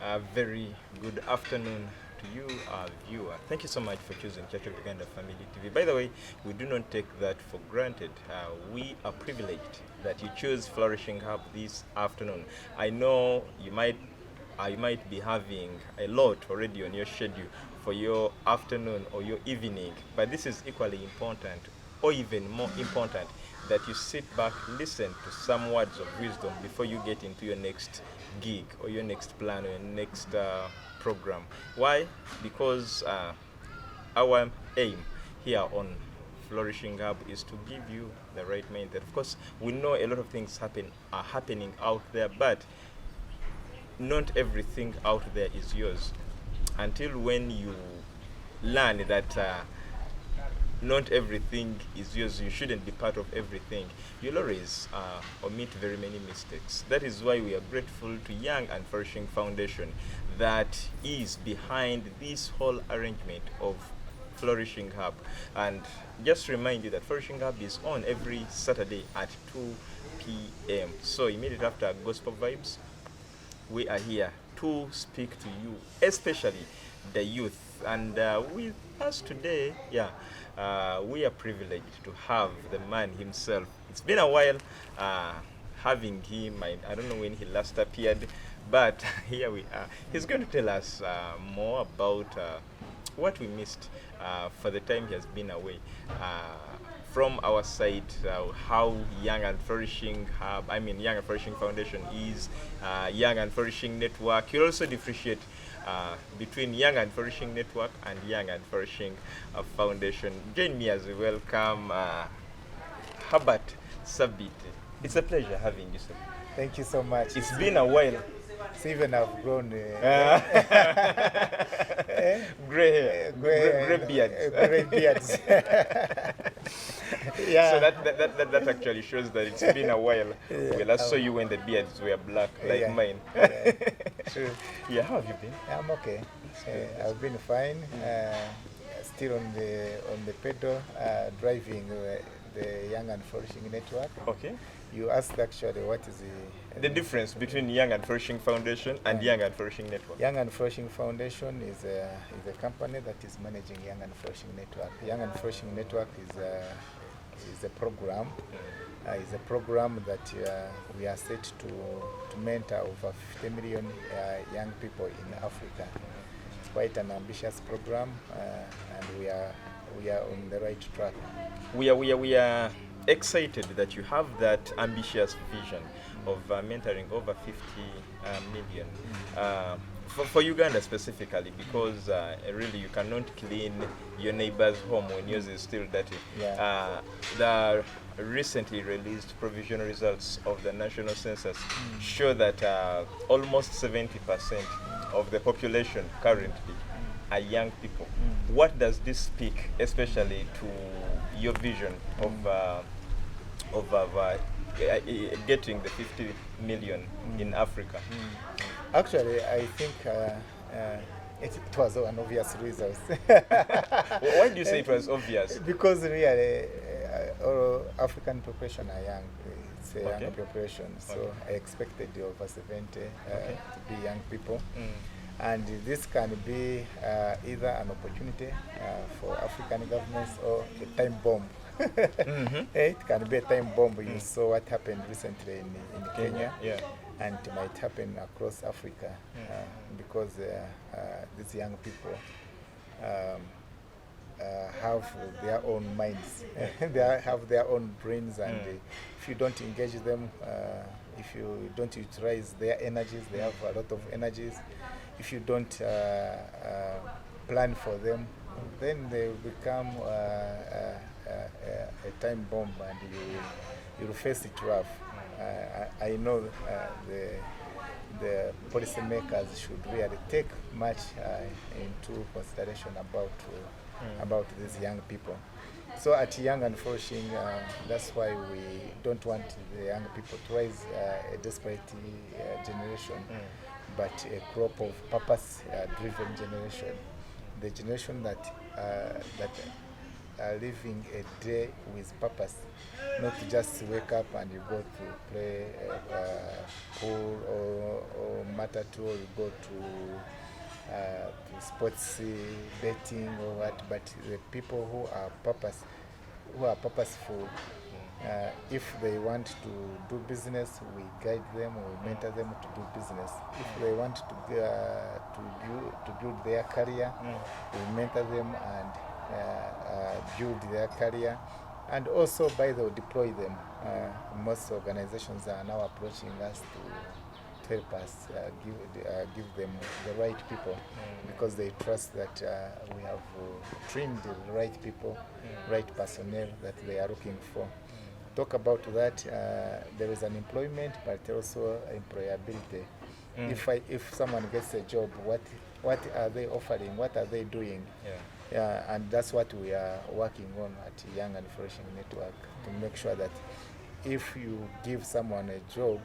A very good afternoon to you, our viewer. Thank you so much for choosing Church of Uganda Family TV. By the way, we do not take that for granted. We are privileged that you choose Flourishing Hub this afternoon. I know you might be having a lot already on your schedule for your afternoon or your evening, but this is equally important, or even more important, that you sit back, listen to some words of wisdom before you get into your next gig or your next plan or your next program. Why? Because our aim here on Flourishing Hub is to give you the right mindset. Of course, we know a lot of things are happening out there, but not everything out there is yours. Until when you learn that not everything is yours, you shouldn't be part of everything, you'll always omit very many mistakes. That is why we are grateful to Young and Flourishing Foundation that is behind this whole arrangement of Flourishing Hub. And just remind you that Flourishing Hub is on every Saturday at 2 p.m. So immediately after Gospel Vibes, we are here to speak to you, especially the youth. And with us today, we are privileged to have the man himself. It's been a while having him. I don't know when he last appeared, but here we are. He's going to tell us more about what we missed for the time he has been away. From our side, how Young and Flourishing Hub, Young and Flourishing Foundation is, Young and Flourishing Network. You'll also differentiate between Young and Flourishing Network and Young and Flourishing Foundation. Join me as we welcome Herbert Sabiiti. It's a pleasure having you, sir. Thank you so much. It's been a while. So even I've grown gray hair, gray beards. Gray beards. So that actually shows that it's been a while. We last saw you when the beards were black, like mine. True. Yeah, how have you been? I'm okay. I've been fine. Still on the pedal, driving the Young and Flourishing Network. Okay. You asked actually what is the difference between Young and Flourishing Foundation and Young and Flourishing Network. Young and Flourishing Foundation is a company that is managing Young and Flourishing Network. Young and Flourishing Network is a program. Is a program that we are set to mentor over 50 million young people in Africa. It's quite an ambitious program, and we are on the right track. We are excited that you have that ambitious vision of mentoring over 50 million. For Uganda specifically, because really you cannot clean your neighbor's home when yours is still dirty. The recently released provisional results of the national census show that almost 70% of the population currently are young people. What does this speak, especially to your vision of getting the 50 million in Africa? Actually, I think it was an obvious result. Why do you say it was obvious? Because really, all African population are young. It's a young population, so I expected over 70 to be young people. And this can be either an opportunity for African governments or a time bomb. It can be a time bomb. You saw what happened recently in Kenya. And it might happen across Africa because these young people have their own minds. They have their own brains, and if you don't engage them, if you don't utilize their energies, they have a lot of energies. If you don't plan for them, then they become a time bomb, and you'll face it rough. I know the policymakers should really take much into consideration about these young people. So at Young and Flourishing, that's why we don't want the young people to raise a desperate generation, but a crop of purpose-driven generation. The generation that living a day with purpose, not just wake up and you go to play pool or matatu, or you go to sports betting or what, but the people who are purposeful. If they want to do business, we guide them, we mentor them to do business. If they want to build their career, we mentor them and build their career. And also, by the way, deploy them. Most organizations are now approaching us to help us give them the right people, because they trust that we have trained the right people, right personnel that they are looking for. Talk about that, there is an employment, but also employability. If someone gets a job, what are they offering? What are they doing? And that's what we are working on at Young and Flourishing Network, to make sure that if you give someone a job,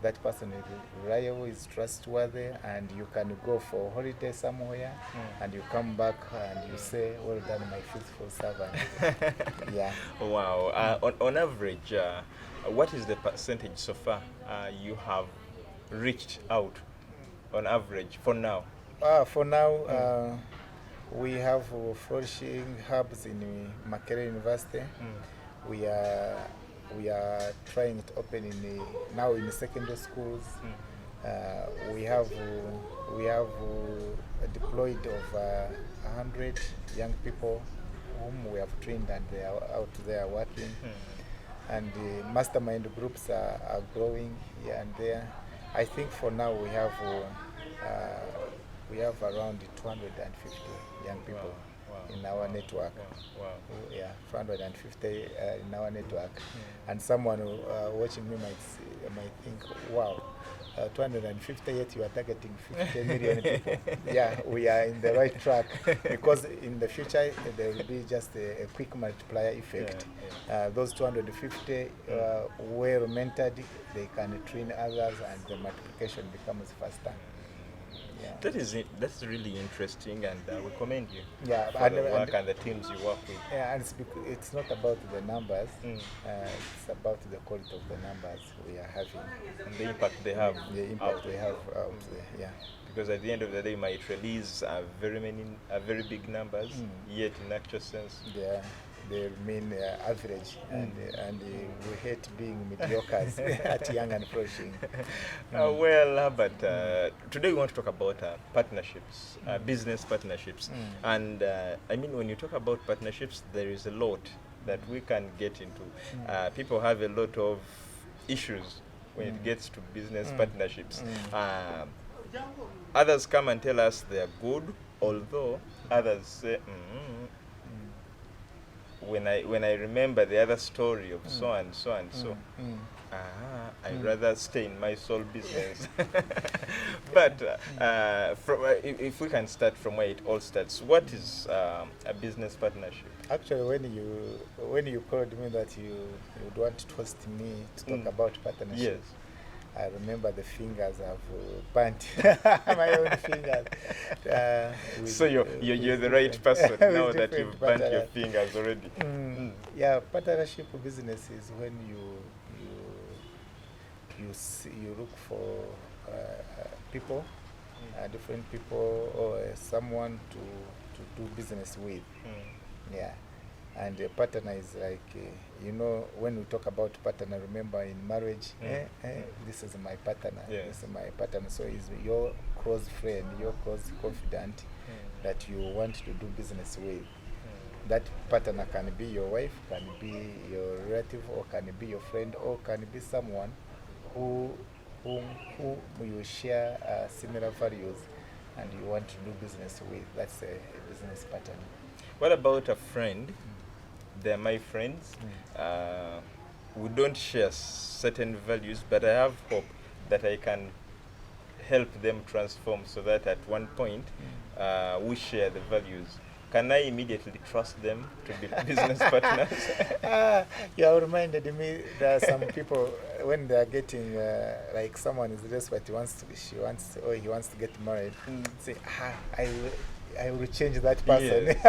that person is reliable, is trustworthy, and you can go for a holiday somewhere, and you come back and you say, well done, my faithful servant. Yeah. Wow. On average, what is the percentage so far you have reached out on average for now? For now, we have flourishing hubs in Makerere University. We are trying to open now in the secondary schools. We have deployed over 100 young people whom we have trained, and they are out there working. And the mastermind groups are growing here and there. I think for now we have around 250 young people. In our network. Yeah, 450 in our network. And someone watching me might think, wow, 250, yet you are targeting 50 million people. Yeah, we are in the right track, because in the future there will be just a quick multiplier effect. Those 250 well mentored, they can train others, and the multiplication becomes faster. Yeah. That's really interesting, and we commend you for the work and the teams you work with. Yeah, and it's not about the numbers, it's about the quality of the numbers we are having. And the impact they have. The impact they have out there, yeah. Because at the end of the day, you might release very big numbers, yet in actual sense, they remain average, and we hate being mediocres at Young and Flourishing. Well, but today we want to talk about partnerships, business partnerships. And I mean, when you talk about partnerships, there is a lot that we can get into. People have a lot of issues when it gets to business partnerships. Others come and tell us they are good, although others say, when I remember the other story of so and so and so, I'd rather stay in my sole business. But if we can start from where it all starts, what is a business partnership? Actually, when you called me that you would want to host me to talk about partnerships, yes. I remember the fingers have burnt my own fingers. So you're the right person now that you've burnt your fingers already. Yeah, partnership business is when you look for people, different people, or someone to do business with. Yeah. And a partner is like, when we talk about partner, remember in marriage, this is my partner, this is my partner. So he's your close friend, your close confidant that you want to do business with. That partner can be your wife, can be your relative, or can be your friend, or can be someone who you share similar values and you want to do business with. That's a business partner. What about a friend? They're my friends. We don't share certain values, but I have hope that I can help them transform so that at one point we share the values. Can I immediately trust them to be business partners? You have reminded me there are some people when they are getting like someone is desperate, he wants to get married. Say, I will change that person. Yes,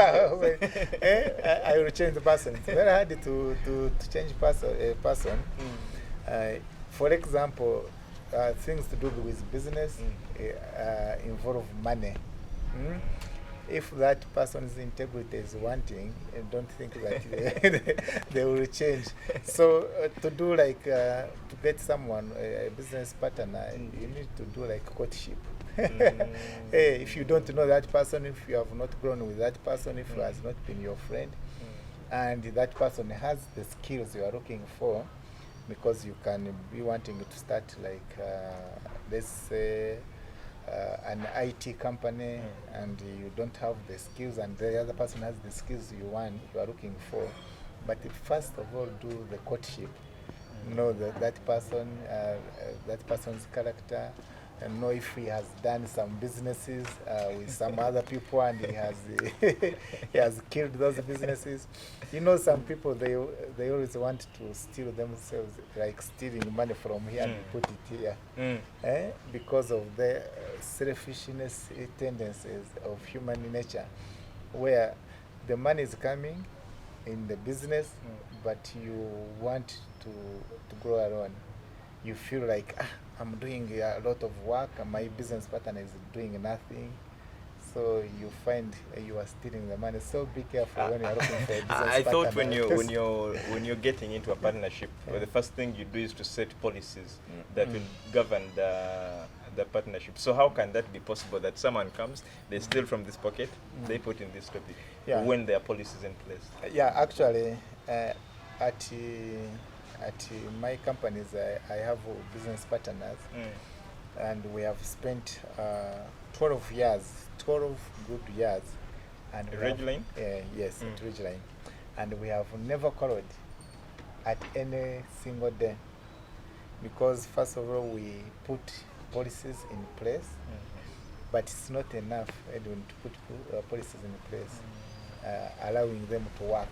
I will change the person. It's very hard to change a person. For example, things to do with business involve money. If that person's integrity is wanting, I don't think that they will change. So to do like to get someone a business partner, you need to do like courtship. If you don't know that person, if you have not grown with that person, if he has not been your friend, and that person has the skills you are looking for, because you can be wanting to start like let's say an IT company, and you don't have the skills, and the other person has the skills you are looking for. But first of all, do the courtship. Know that person's character, and know if he has done some businesses with some other people, and he has killed those businesses. You know, some people they always want to steal themselves, like stealing money from here and put it here, because of the selfishness tendencies of human nature, where the money is coming in the business, but you want to grow alone. You feel like, I'm doing a lot of work and my business partner is doing nothing. So you find you are stealing the money. So be careful when you are looking for a business partner. I thought when you're getting into a partnership, the first thing you do is to set policies that will govern the partnership. So how can that be possible that someone comes, they steal from this pocket, they put in this topic, when there are policies in place? Yeah, actually, at my companies, I have business partners, and we have spent 12 good years. And Edrine? Yes, at Edrine. And we have never quarreled at any single day, because first of all, we put policies in place, but it's not enough, Edwin, to put policies in place, allowing them to work.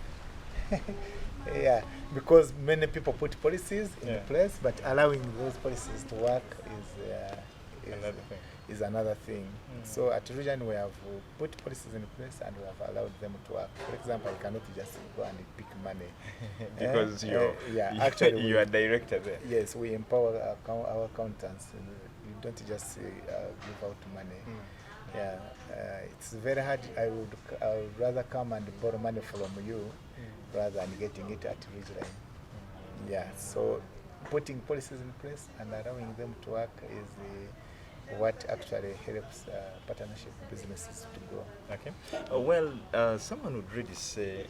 Yeah, because many people put policies in place, but allowing those policies to work is another thing. So at Region we have put policies in place and we have allowed them to work. For example, I cannot just go and pick money. Because actually you are director there. Yes, we empower our accountants. You don't just give out money. It's very hard. I would rather come and borrow money from you rather than getting it at Ridgeline. So putting policies in place and allowing them to work is what actually helps partnership businesses to grow. Okay. Someone would really say,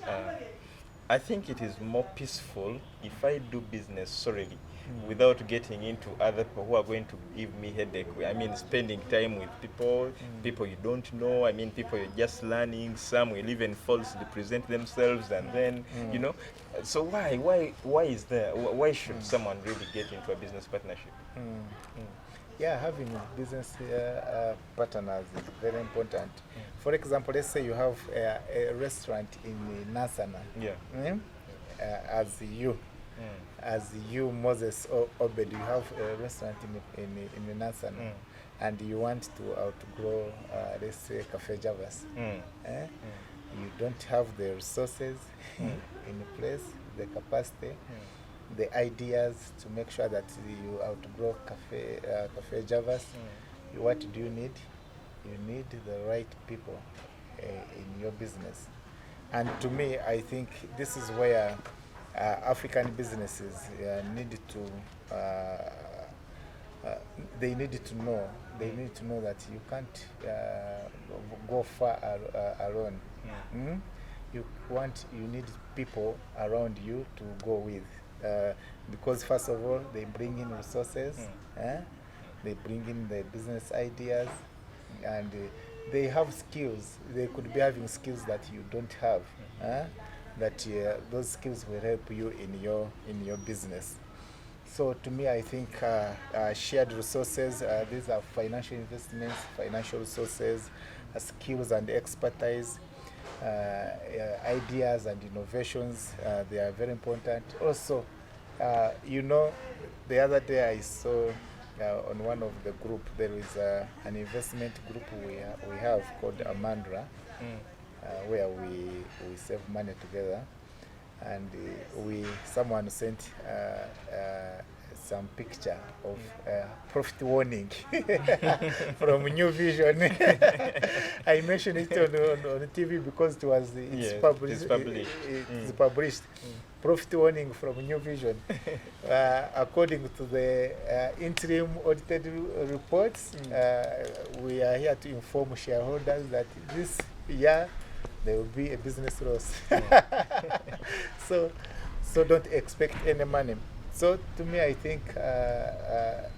I think it is more peaceful if I do business solely without getting into other people who are going to give me headache. I mean, spending time with people you don't know. I mean, people you're just learning. Some will even falsely present themselves, and then So why is there? Why should someone really get into a business partnership? Having business partners is very important. For example, let's say you have a restaurant in Nasana. As you, Moses Obed, you have a restaurant in Nasana, and you want to outgrow, let's say, Cafe Javas. You don't have the resources in place, the capacity, the ideas to make sure that you outgrow Cafe Javas. What do you need? You need the right people in your business. And to me, I think this is where African businesses need to know. They need to know that you can't go far alone. You need people around you to go with, because first of all, they bring in resources, they bring in the business ideas, and they have skills. They could be having skills that you don't have. Those skills will help you in your business. So to me, I think shared resources, these are financial investments, financial resources, skills and expertise, ideas and innovations, they are very important. Also, the other day I saw on one of the group, there is an investment group we have called Amandra, where we save money together, and someone sent some picture of profit warning from New Vision. I mentioned it on TV because it's published. Profit warning from New Vision. According to the interim audited reports, we are here to inform shareholders that this year there will be a business loss. So don't expect any money. So to me, I think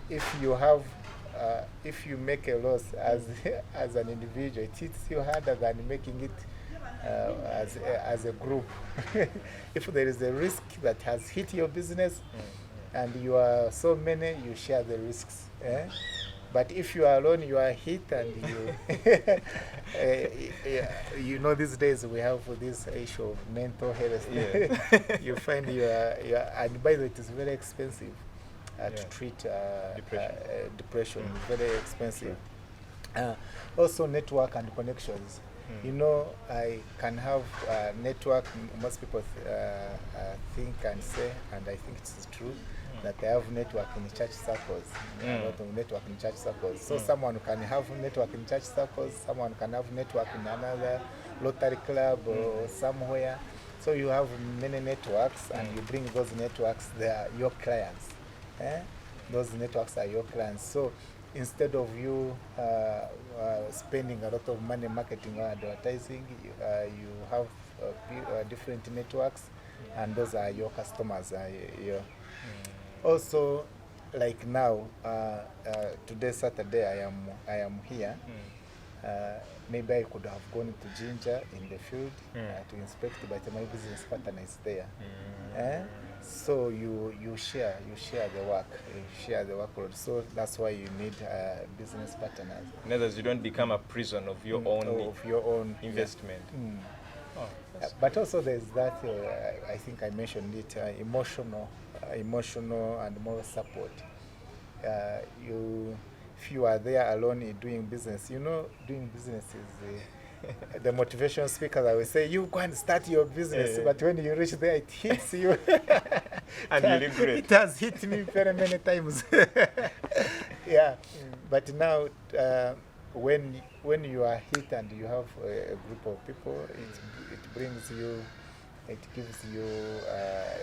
if you make a loss as an individual, it hits you harder than making it as a group. If there is a risk that has hit your business and you are so many, you share the risks. But if you are alone, you are hit, and you know, these days we have this issue of mental health. You find and by the way, it is very expensive to treat depression. Very expensive. Also, network and connections. You know, I can have network. Most people think and say, and I think it is true, that they have network in church circles, a lot of network in church circles. So someone can have network in church circles, someone can have network in another Rotary Club or somewhere. So you have many networks, and you bring those networks, they are your clients. Those networks are your clients. So instead of you spending a lot of money marketing or advertising, you have different networks, and those are your customers. Also, like now, today Saturday, I am here. Maybe I could have gone to Ginger in the field to inspect, but my business partner is there. So you share the work, share the workload. So that's why you need business partners. In other words, you don't become a prison of your own investment. But also there's that, I think I mentioned it, emotional and moral support. If you are there alone doing business, you know, doing business is the motivational speakers, I will say, you go and start your business, but when you reach there, it hits you. And you regret. It has hit me very many times. But now, when you are hit and you have a group of people, it gives you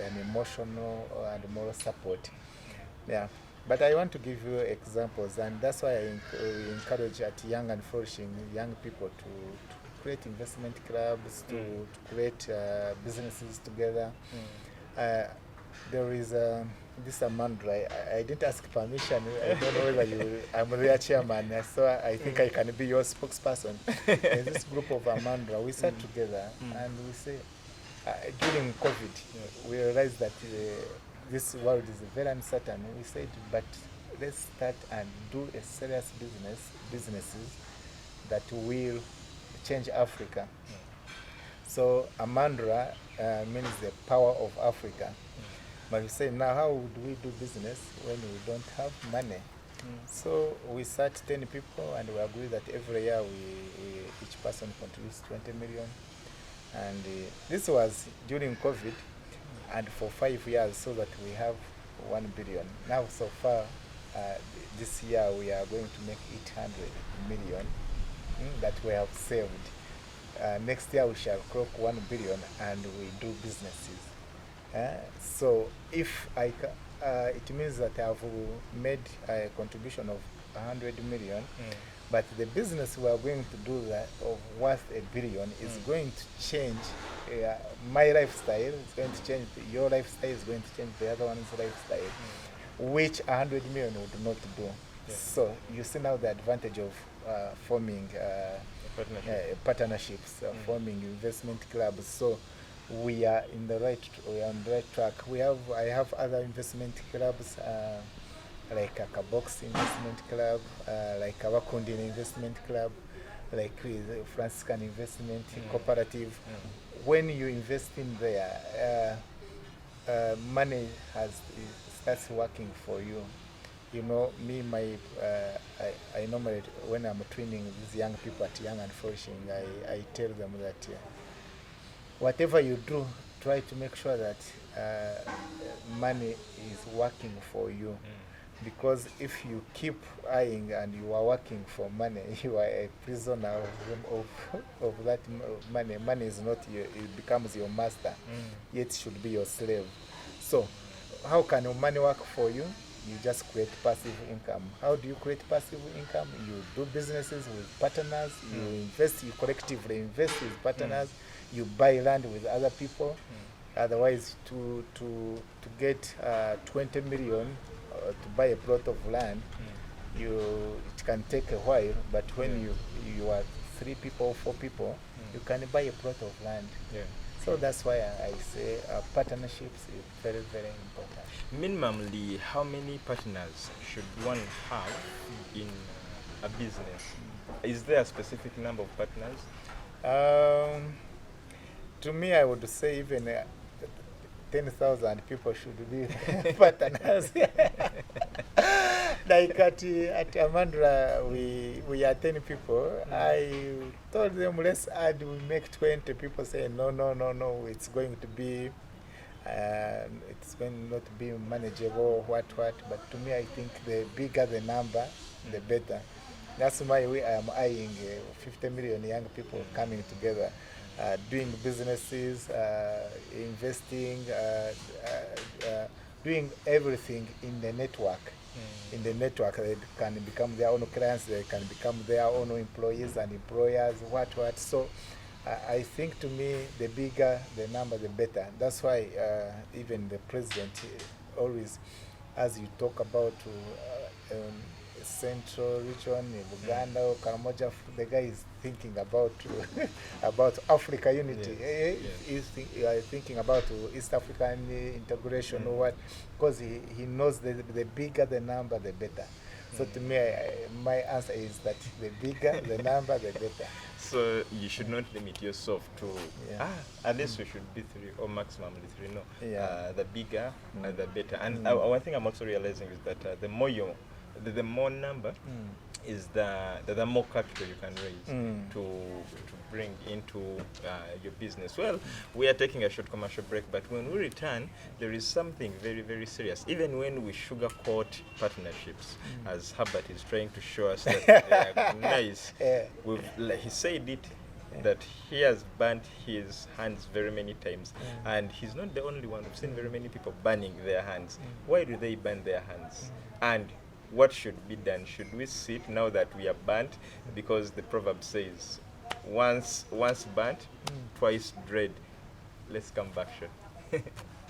an emotional and moral support. But I want to give you examples, and that's why I encourage at young and flourishing young people to create investment clubs, to create businesses together. There is this Amandra. I didn't ask permission. I don't know whether I'm their chairman, so I think I can be your spokesperson. In this group of Amandra, we sat together and we say, during COVID, we realized that this world is very uncertain. We said, but let's start and do a serious businesses that will change Africa. So Amandra means the power of Africa. But we say, now how would we do business when we don't have money? So we sat 10 people, and we agreed that every year each person contributes 20 million. And this was during COVID, and for 5 years, so that we have 1 billion. Now, so far, this year we are going to make 800 million that we have saved. Next year we shall clock 1 billion, and we do businesses. So if it means that I have made a contribution of 100 million, but the business we are going to do that of worth 1 billion is going to change my lifestyle. It's going to change your lifestyle. It's going to change the other one's lifestyle, which 100 million would not do. So you see now the advantage of forming partnerships, forming investment clubs. So we are on the right track. I have other investment clubs, like a Kabox investment club, like a Wakundin investment club, like Franciscan investment cooperative. When you invest in there, money starts working for you. you know, I normally, when I'm training these young people at Young and Flourishing, I tell them that whatever you do, try to make sure that money is working for you. Because if you keep eyeing and you are working for money, you are a prisoner of that money. Money is not your, it becomes your master, yet should be your slave. So, how can your money work for you? You just create passive income. How do you create passive income? You do businesses with partners, you invest, you collectively invest with partners, you buy land with other people. Otherwise, to get 20 million to buy a plot of land, it can take a while, but when you are 3 people, 4 people, you can buy a plot of land. So that's why I say partnerships is very, very important. Minimally, how many partners should one have in a business? Is there a specific number of partners? To me, I would say even 10,000 people should be partners. Like at Amandra, we are 10 people. I told them, let's add, we make 20 people. Say, no, it's going to be, it's going not to be manageable, what. But to me, I think the bigger the number, the better. That's why I am eyeing 50 million young people coming together. Doing businesses, investing, doing everything in the network. In the network, they can become their own clients, they can become their own employees and employers, what. So I think to me, the bigger the number, the better. That's why even the president always, as you talk about Central region, Uganda, Karamoja, the guy is thinking about about Africa unity. He's thinking about East African integration or what, because he knows the bigger the number, the better. So to me, my answer is that the bigger the number, the better. So you should not limit yourself to at least we should be 3 or maximum 3. No, the bigger the better. And one thing I'm also realizing is that the more number is the more capital you can raise to bring into your business. Well, we are taking a short commercial break, but when we return, there is something very, very serious. Even when we sugarcoat partnerships, as Herbert is trying to show us that they are nice, he said it, that he has burnt his hands very many times, and he's not the only one. We've seen very many people burning their hands. Why do they burn their hands? And what should be done? Should we sit now that we are burnt? Because the proverb says, once burnt, twice dread. Let's come back, short.